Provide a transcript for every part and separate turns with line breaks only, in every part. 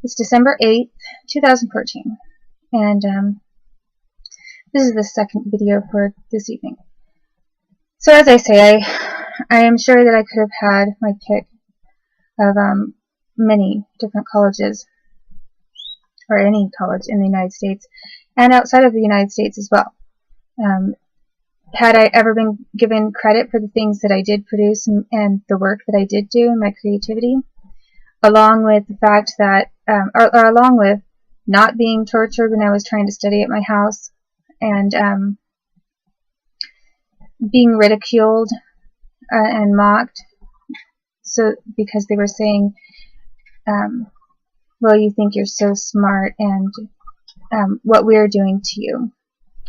It's December 8th, 2014, and this is the second video for this evening. So as I say, I am sure that I could have had my pick of many different colleges, or any college in the United States, and outside of the United States as well. Had I ever been given credit for the things that I did produce and the work that I did do and my creativity, along with the fact that, or along with not being tortured when I was trying to study at my house, and being ridiculed and mocked, so because they were saying, well, you think you're so smart, and what we're doing to you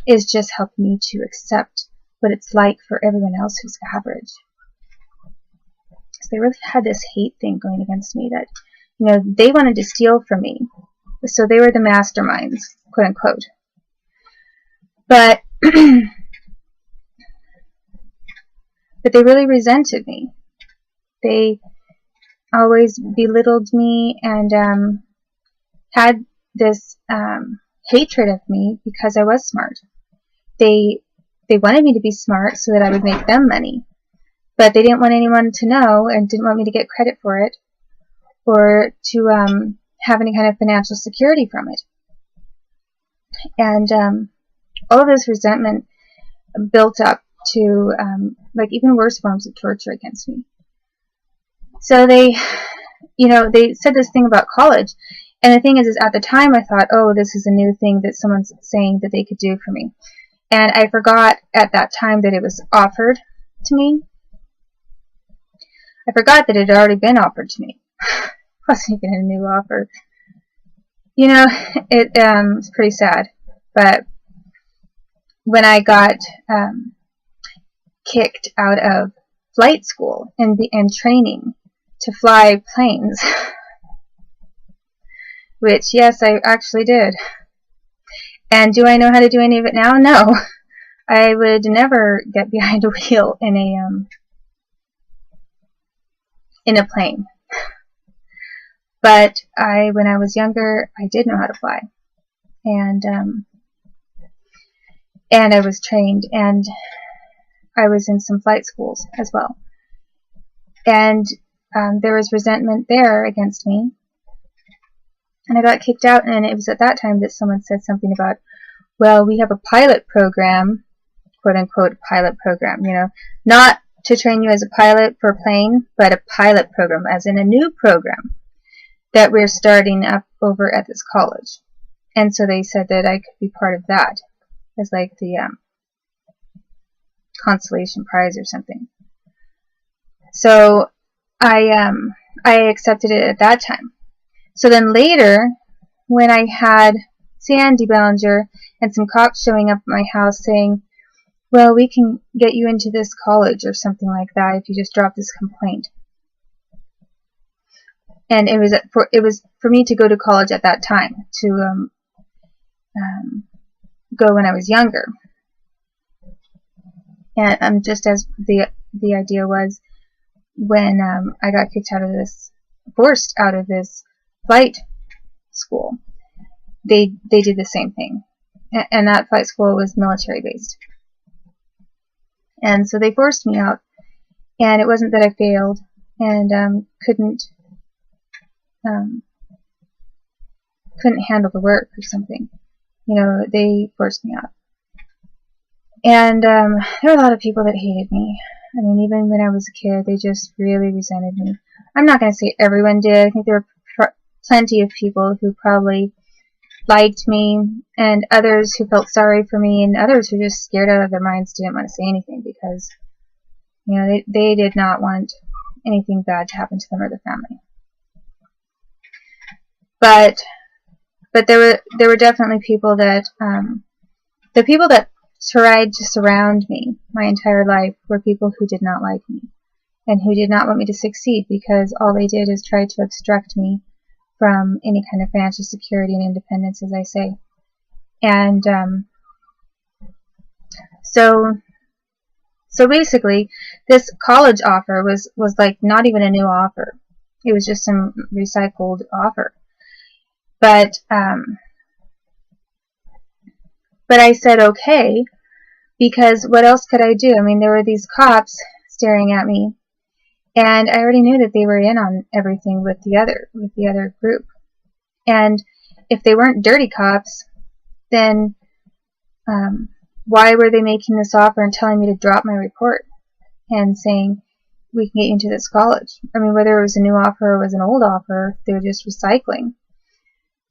is just helping you to accept what it's like for everyone else who's average. So they really had this hate thing going against me that, you know, they wanted to steal from me. So they were the masterminds, quote unquote. But but they really resented me. They always belittled me and had this hatred of me because I was smart. They wanted me to be smart so that I would make them money, but they didn't want anyone to know and didn't want me to get credit for it or to have any kind of financial security from it. And all of this resentment built up to like even worse forms of torture against me. So they, you know, they said this thing about college, and the thing is at the time I thought, oh, this is a new thing that someone's saying that they could do for me. And I forgot at that time that it was offered to me. I forgot that it had already been offered to me. It wasn't even a new offer. You know, it's pretty sad. But when I got kicked out of flight school and training to fly planes, which, yes, I actually did. And do I know how to do any of it now? No. I would never get behind a wheel in a plane. But when I was younger, I did know how to fly. And I was trained, and I was in some flight schools as well. And there was resentment there against me. And I got kicked out, and it was at that time that someone said something about, well, we have a pilot program, quote-unquote pilot program, you know, not to train you as a pilot for a plane, but a pilot program, as in a new program that we're starting up over at this college. And so they said that I could be part of that as like the consolation prize or something. So I accepted it at that time. So then later, when I had Sandy Ballinger and some cops showing up at my house saying, well, we can get you into this college or something like that if you just drop this complaint. And it was for me to go to college at that time, to go when I was younger. And just as the idea was, when I got kicked out of this, forced out of this flight school, they did the same thing, and that flight school was military based, and so they forced me out. And it wasn't that I failed and couldn't handle the work or something, you know, they forced me out. And there were a lot of people that hated me. I mean, even when I was a kid, they just really resented me. I'm not going to say everyone did. I think there were plenty of people who probably liked me, and others who felt sorry for me, and others who just scared out of their minds, didn't want to say anything because, you know, they did not want anything bad to happen to them or their family. But there were definitely people that the people that tried to surround me my entire life were people who did not like me and who did not want me to succeed, because all they did is try to obstruct me from any kind of financial security and independence, as I say. And so basically, this college offer was like not even a new offer. It was just some recycled offer. But I said okay, because what else could I do? I mean, there were these cops staring at me, and I already knew that they were in on everything with the other group. And if they weren't dirty cops, then why were they making this offer and telling me to drop my report and saying we can get you into this college? I mean, whether it was a new offer or was an old offer, they were just recycling,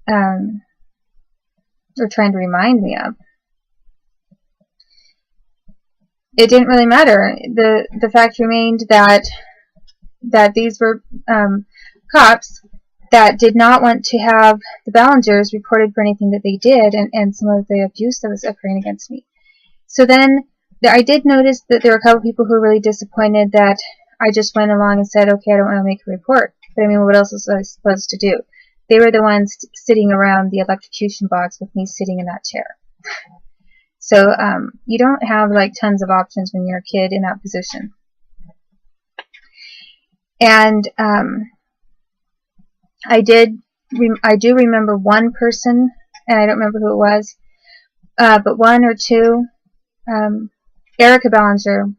or trying to remind me of. It didn't really matter. The fact remained that these were cops that did not want to have the Ballingers reported for anything that they did, and some of the abuse that was occurring against me. So then I did notice that there were a couple people who were really disappointed that I just went along and said, okay, I don't want to make a report. But I mean, what else was I supposed to do? They were the ones sitting around the electrocution box with me sitting in that chair. So you don't have like tons of options when you're a kid in that position. And I do remember one person, and I don't remember who it was, but one or two. Erica Ballinger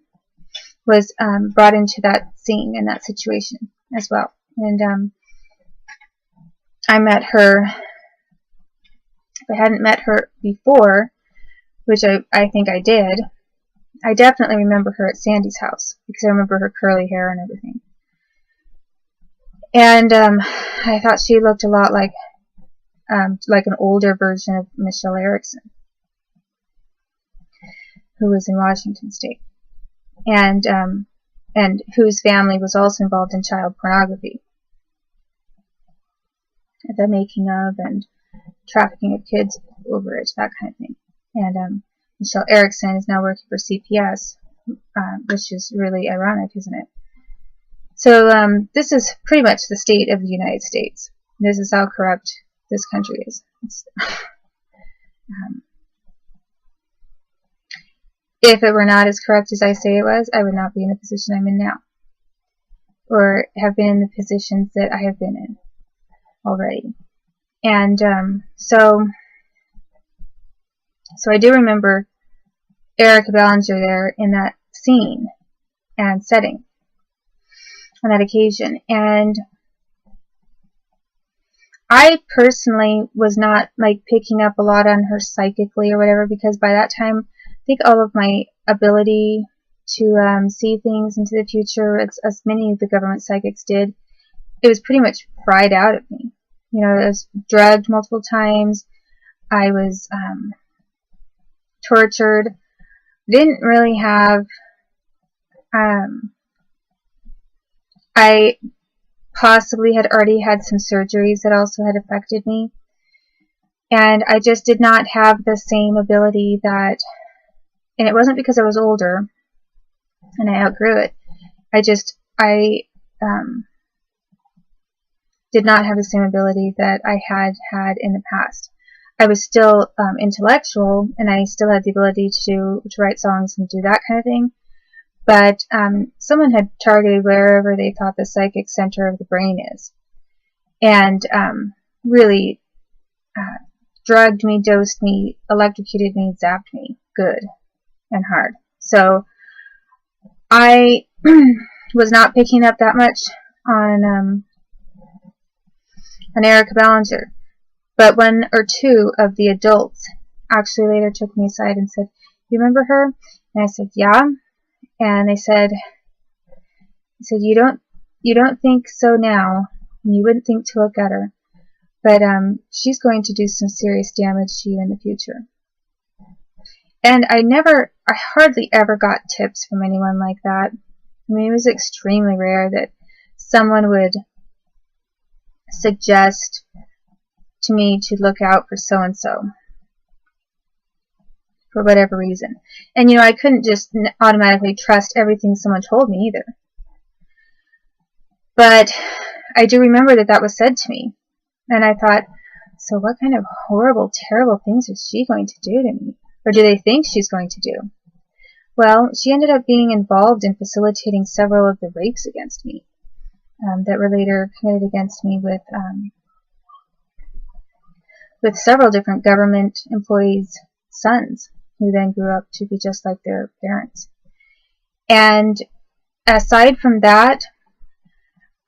was brought into that scene and that situation as well. And I met her. If I hadn't met her before, which I think I did, I definitely remember her at Sandy's house, because I remember her curly hair and everything. And I thought she looked a lot like an older version of Michelle Erickson, who was in Washington State, and whose family was also involved in child pornography, the making of and trafficking of kids over it, that kind of thing. And Michelle Erickson is now working for CPS, which is really ironic, isn't it? So this is pretty much the state of the United States. This is how corrupt this country is. If it were not as corrupt as I say it was, I would not be in the position I'm in now, or have been in the positions that I have been in already. And so I do remember Erica Ballinger there in that scene and setting on that occasion. And I personally was not like picking up a lot on her psychically or whatever, because by that time I think all of my ability to see things into the future, as many of the government psychics did, it was pretty much fried out of me. You know, I was drugged multiple times. I was tortured. Didn't really have I possibly had already had some surgeries that also had affected me, and I just did not have the same ability that, and it wasn't because I was older and I outgrew it. I did not have the same ability that I had in the past. I was still intellectual, and I still had the ability to write songs and do that kind of thing. But someone had targeted wherever they thought the psychic center of the brain is, and really drugged me, dosed me, electrocuted me, zapped me good and hard. So I was not picking up that much on Erica Ballinger. But one or two of the adults actually later took me aside and said, "You remember her?" And I said, "Yeah." And they said, "You don't think so now, and you wouldn't think to look at her, but she's going to do some serious damage to you in the future." And I hardly ever got tips from anyone like that. I mean, it was extremely rare that someone would suggest to me to look out for so-and-so for whatever reason. And, I couldn't just automatically trust everything someone told me either. But I do remember that was said to me. And I thought, so what kind of horrible, terrible things is she going to do to me? Or do they think she's going to do? Well, she ended up being involved in facilitating several of the rapes against me that were later committed against me with with several different government employees' sons, who then grew up to be just like their parents. And aside from that,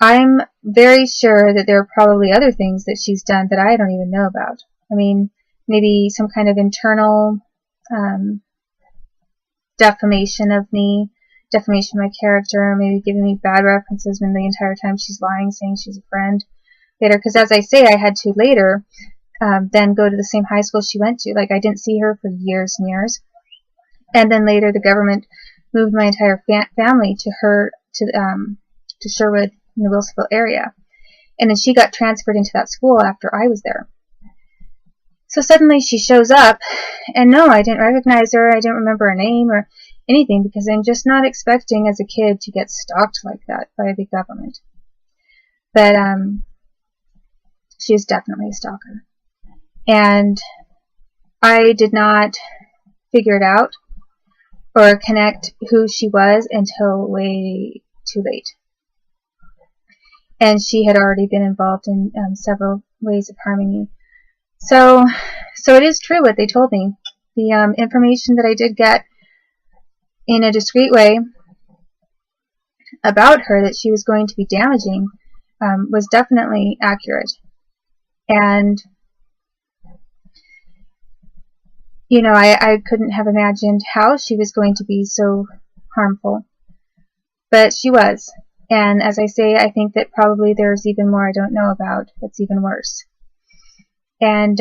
I'm very sure that there are probably other things that she's done that I don't even know about. I mean, maybe some kind of internal defamation of me, defamation of my character, maybe giving me bad references when the entire time she's lying, saying she's a friend. Later, because as I say, I had to later then go to the same high school she went to. Like, I didn't see her for years and years. And then later, the government moved my entire family to Sherwood in the Wilsonville area. And then she got transferred into that school after I was there. So suddenly she shows up, and no, I didn't recognize her. I didn't remember her name or anything, because I'm just not expecting as a kid to get stalked like that by the government. But she was definitely a stalker. And I did not figure it out or connect who she was until way too late. And she had already been involved in several ways of harming me. So it is true what they told me. The information that I did get in a discreet way about her, that she was going to be damaging, was definitely accurate. And, you know, I couldn't have imagined how she was going to be so harmful. But she was. And as I say, I think that probably there's even more I don't know about that's even worse. And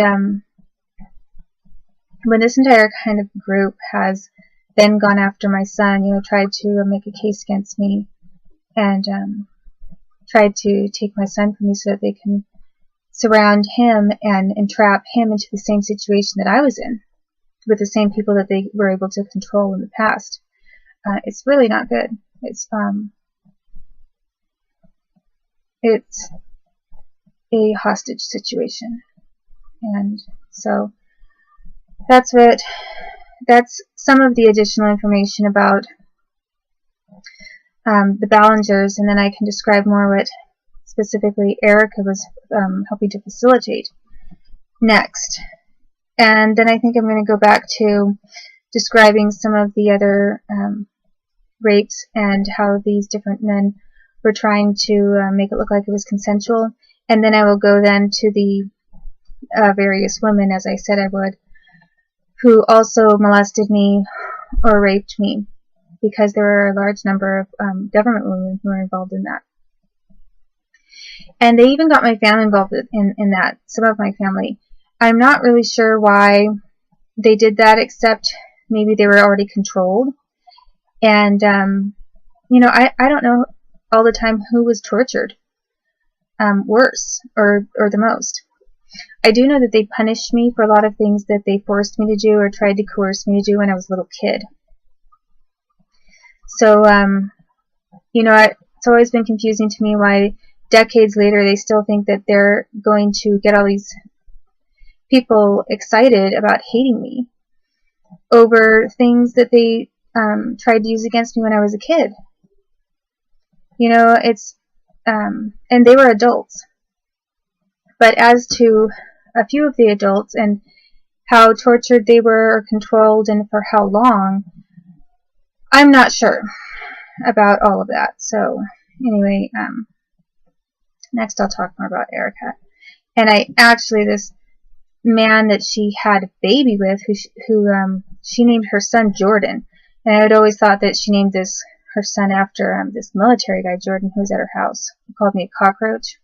when this entire kind of group has then gone after my son, you know, tried to make a case against me and tried to take my son from me so that they can surround him and entrap him into the same situation that I was in, with the same people that they were able to control in the past. It's really not good. It's a hostage situation. And so that's some of the additional information about the Ballingers, and then I can describe more what specifically Erica was helping to facilitate next. And then I think I'm going to go back to describing some of the other rapes and how these different men were trying to make it look like it was consensual. And then I will go then to the various women, as I said I would, who also molested me or raped me, because there were a large number of government women who were involved in that. And they even got my family involved in that, some of my family. I'm not really sure why they did that, except maybe they were already controlled. And, you know, I don't know all the time who was tortured worse or the most. I do know that they punished me for a lot of things that they forced me to do or tried to coerce me to do when I was a little kid. So, you know, it's always been confusing to me why decades later they still think that they're going to get all these people excited about hating me over things that they tried to use against me when I was a kid. You know, it's, and they were adults. But as to a few of the adults and how tortured they were or controlled and for how long, I'm not sure about all of that. So anyway, next I'll talk more about Erica. And this man that she had a baby with, who she named her son Jordan. And I had always thought that she named her son after this military guy, Jordan, who was at her house. He called me a cockroach.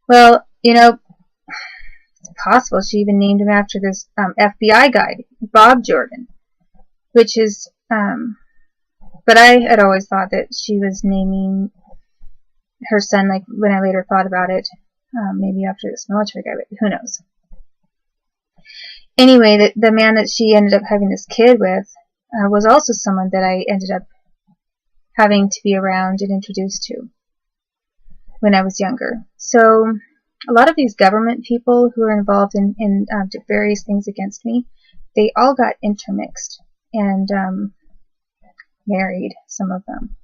Well, you know, it's possible she even named him after this FBI guy, Bob Jordan, which is, but I had always thought that she was naming her son, like when I later thought about it, maybe after this military guy, but who knows. Anyway, the man that she ended up having this kid with was also someone that I ended up having to be around and introduced to when I was younger. So a lot of these government people who were involved in various things against me, they all got intermixed and married, some of them.